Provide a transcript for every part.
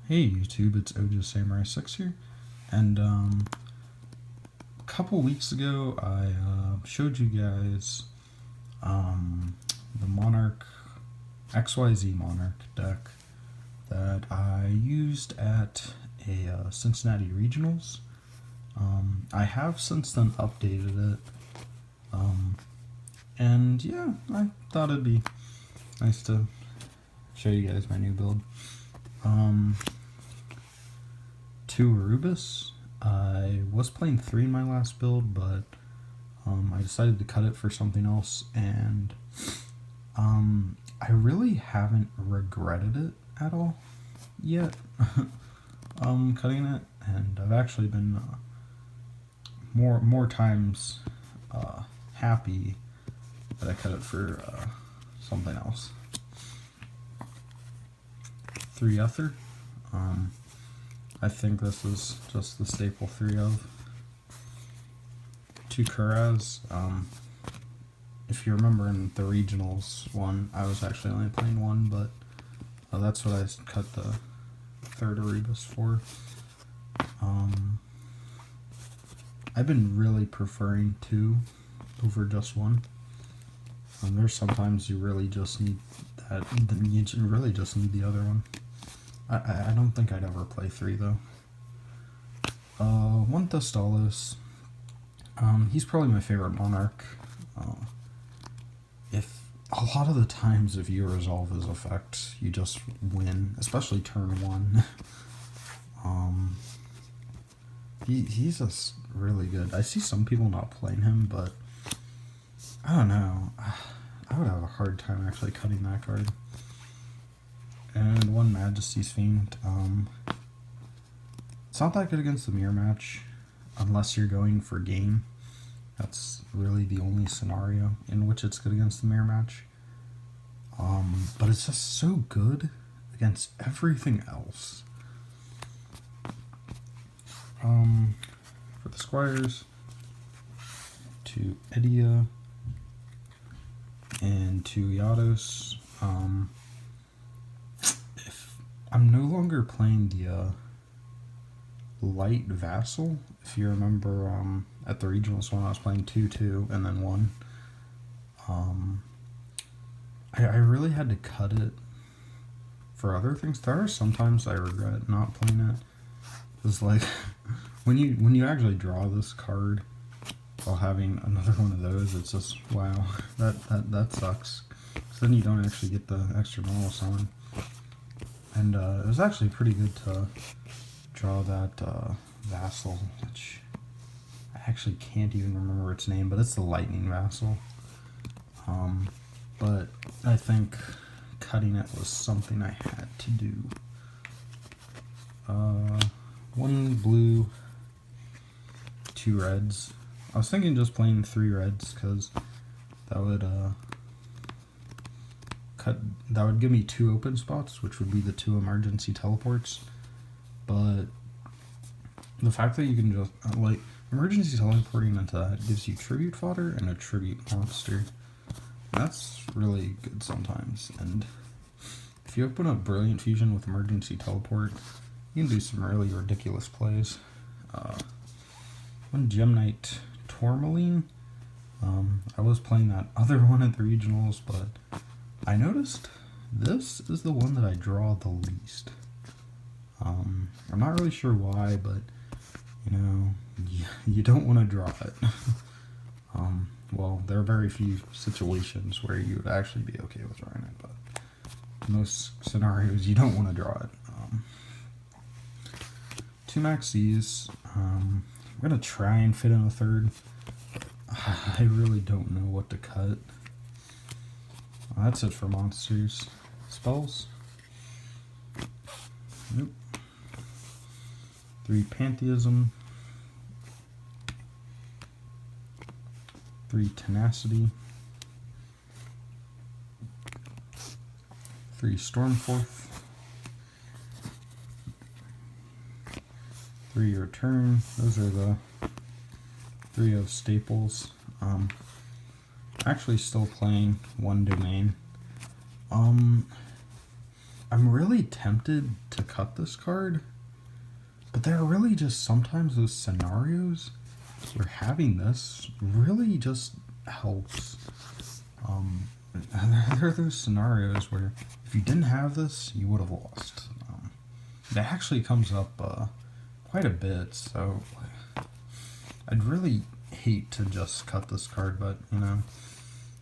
Hey YouTube, it's Xyz Samurai 6 here, and a couple weeks ago I showed you guys the Monarch, Xyz Monarch deck that I used at a Cincinnati Regionals. I have since then updated it, and yeah, I thought it'd be nice to show you guys my new build. 2 Arubis. I was playing 3 in my last build, but I decided to cut it for something else, and I really haven't regretted it at all yet. Cutting it, and I've actually been more times happy that I cut it for something else. 3 Ether. I think this is just the staple 3 of. 2 Kuraz. If you remember in the regionals one, I was actually only playing 1, but that's what I cut the 3rd Arubis for. I've been really preferring 2 over just 1. There's sometimes you really just need that. You really just need the other one. I don't think I'd ever play 3 though. 1 Thestalos. He's probably my favorite Monarch. If a lot of the times if you resolve his effect, you just win, especially turn 1. He's just really good. I see some people not playing him, but I don't know. I would have a hard time actually cutting that card. And 1 Majesty's Fiend. It's not that good against the mirror match, unless you're going for game. That's really the only scenario in which it's good against the mirror match. But it's just so good against everything else. For the Squires, 2 Edia, and 2 Yados. I'm no longer playing the light vassal. If you remember, at the regionals one, I was playing 2-2 and then 1. I really had to cut it for other things. There are sometimes I regret not playing it. It's like when you actually draw this card while having another one of those, it's just wow, that sucks. So then you don't actually get the extra normal summon. And it was actually pretty good to draw that vassal, which I actually can't even remember its name, but it's the lightning vassal. But I think cutting it was something I had to do. 1 blue, 2 reds. I was thinking just playing 3 reds because that would give me 2 open spots, which would be the 2 emergency teleports. But the fact that you can just like emergency teleporting into that gives you tribute fodder and a tribute monster. That's really good sometimes. And if you open up Brilliant Fusion with emergency teleport, you can do some really ridiculous plays. 1 Gem Knight Tourmaline. I was playing that other one at the regionals, but I noticed this is the one that I draw the least. I'm not really sure why, but you know, you don't want to draw it. Well, there are very few situations where you would actually be okay with drawing it, but in most scenarios you don't want to draw it. 2 Xyz. I'm gonna try and fit in a 3rd. I really don't know what to cut. That's it for monsters. Spells. Nope. 3 Pantheism. 3 Tenacity. 3 Stormforth. 3 Return. Those are the 3 of staples. Actually still playing 1 Domain. I'm really tempted to cut this card, but there are really just sometimes those scenarios where having this really just helps. There are those scenarios where if you didn't have this, you would have lost. It actually comes up quite a bit, so I'd really hate to just cut this card, but you know,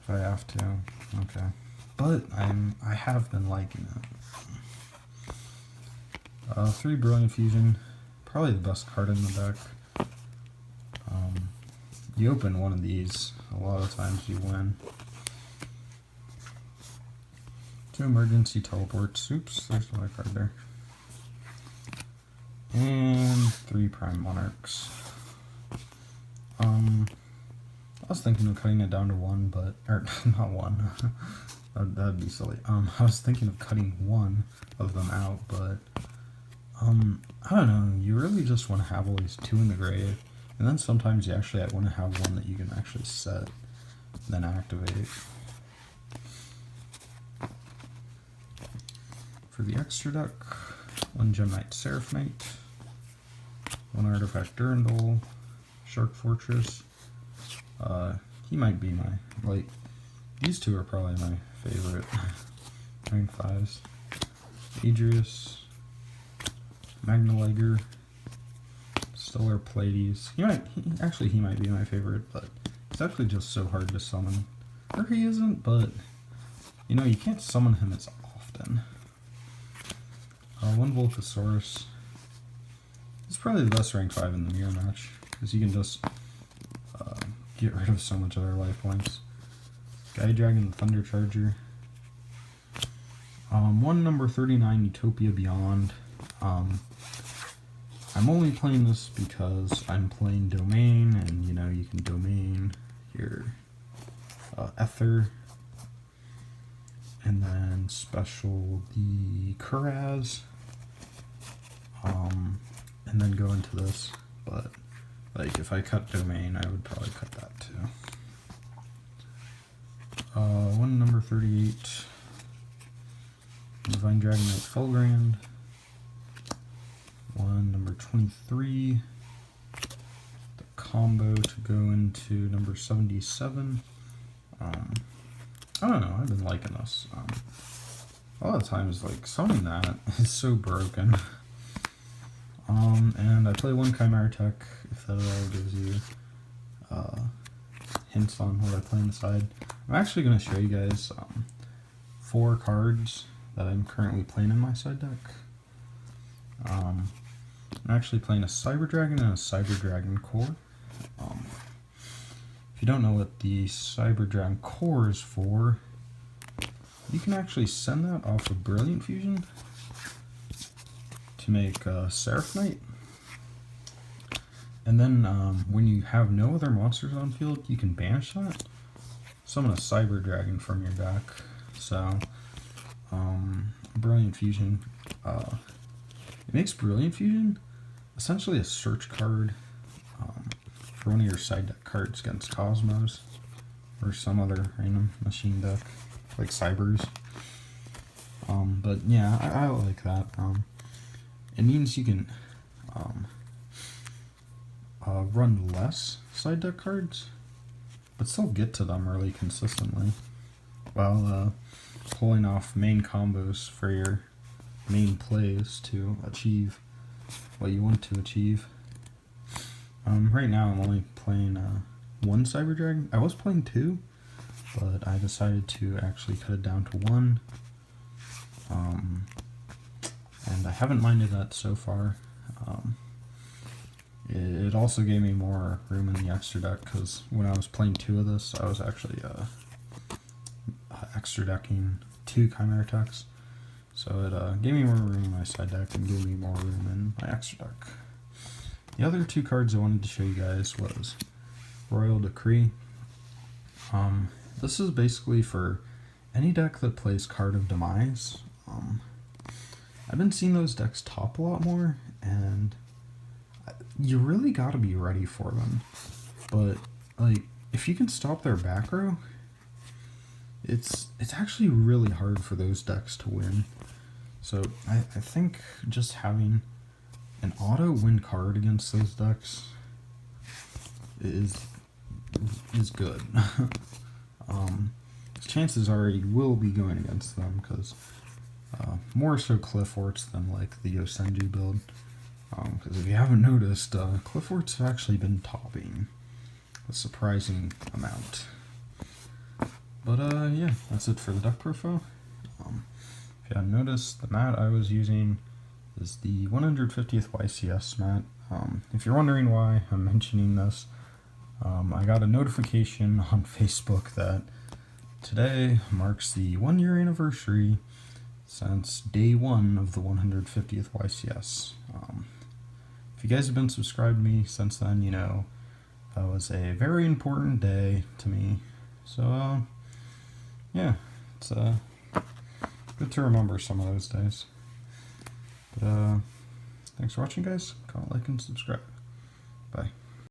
if I have to, okay. But I have been liking it. 3 Brilliant Fusion, probably the best card in the deck. You open one of these, a lot of times you win. 2 Emergency Teleports, oops, there's another card there. And 3 Prime Monarchs. I was thinking of cutting it down to 1, but, or not 1, that'd be silly. I was thinking of cutting 1 of them out, but, I don't know, you really just want to have always 2 in the grave, and then sometimes you actually want to have 1 that you can actually set, then activate. For the extra deck, 1 Gem Knight Seraph Knight, 1 Artifact Durandal, Shark Fortress. He might be my, like, these 2 are probably my favorite rank 5s. Adrius, Magna-Liger, Stellar Pleiades. He might be my favorite, but it's actually just so hard to summon. Or he isn't, but, you know, you can't summon him as often. 1 Volcasaurus. It's probably the best rank 5 in the mirror match, because you can just get rid of so much other life points. Sky Dragon, Thunder Charger. 1 number 39 Utopia Beyond. I'm only playing this because I'm playing Domain, and you know, you can Domain your Ether, and then special the Kuraz, and then go into this, but like if I cut Domain, I would probably cut that too. 1 number 38 Divine Dragon Knight Felgrand. 1 number 23, the combo to go into number 77. I don't know, I've been liking this. A lot of times, like, summoning that is so broken. And I play 1 Chimera Tech, if that at all gives you hints on what I play inside. I'm actually going to show you guys 4 cards that I'm currently playing in my side deck. I'm actually playing a Cyber Dragon and a Cyber Dragon Core. If you don't know what the Cyber Dragon Core is for, you can actually send that off of Brilliant Fusion to make Seraph Knight. And then when you have no other monsters on field, you can banish that. Summon a Cyber Dragon from your deck. So, Brilliant Fusion, it makes Brilliant Fusion essentially a search card for one of your side deck cards against Cosmos or some other random machine deck like Cybers. But yeah, I like that. It means you can run less side deck cards, but still get to them really consistently while pulling off main combos for your main plays to achieve what you want to achieve. Right now I'm only playing 1 Cyber Dragon. I was playing 2, but I decided to actually cut it down to 1. And I haven't minded that so far. It also gave me more room in the extra deck, because when I was playing 2 of this, I was actually extra decking 2 Chimera Techs. So it gave me more room in my side deck and gave me more room in my extra deck. The other 2 cards I wanted to show you guys was Royal Decree. This is basically for any deck that plays Card of Demise. I've been seeing those decks top a lot more, and you really gotta be ready for them. But like, if you can stop their back row, it's actually really hard for those decks to win. So I think just having an auto win card against those decks is good. Chances are you will be going against them because more so Clifforts than like the Yosenju build. Because if you haven't noticed, Clifforts have actually been topping a surprising amount. But yeah, that's it for the deck profile. If you haven't noticed, the mat I was using is the 150th YCS mat. If you're wondering why I'm mentioning this, I got a notification on Facebook that today marks the 1-year anniversary since day 1 of the 150th YCS. If you guys have been subscribed to me since then, you know that was a very important day to me. So, yeah, it's good to remember some of those days. But, thanks for watching, guys. Comment, like, and subscribe. Bye.